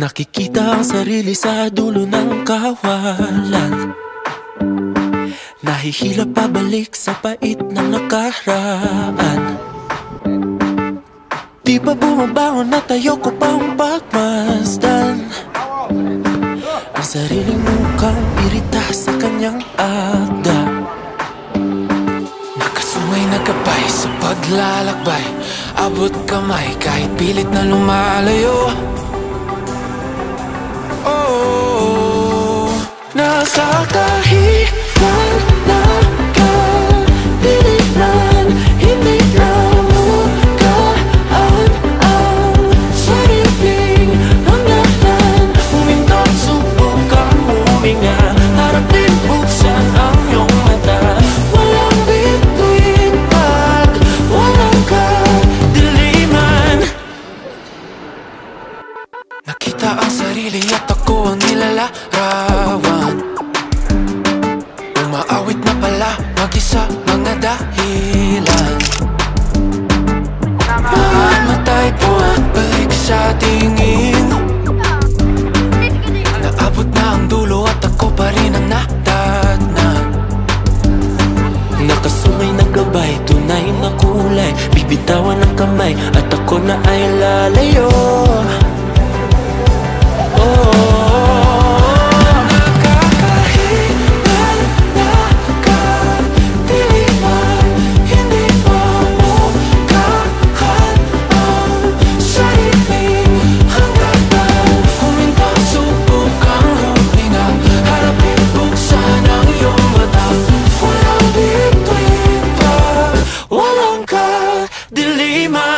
Nakikita ang sarili sa dulo ng kawalan. Nahihila pabalik sa pait ng nakaraan. Di ba bumabangon na tayo ko pang pagmasdan ang sariling mukhang irita sa kanyang agda. Nakasungay na gabay sa paglalakbay, abot kamay kahit pilit na lumalayo. Oh, nakakahiwan na kadiliman, hindi na mukaan ang sariling hangganan. Humindot, subukang huminga, harapin, buksan ang iyong mata. Walang bituin at walang kadiliman. Nakita ang sarili at ako ang nilalarawan. Umaawit na pala, mag-isa mga dahilan. Mamatay po at balik sa tingin. Naabot na ang dulo at ako pa rin ang nadatnan. Nakasungay na gabay, tunay na kulay, bibitawan ng kamay at ako na ay lalayo. Delima.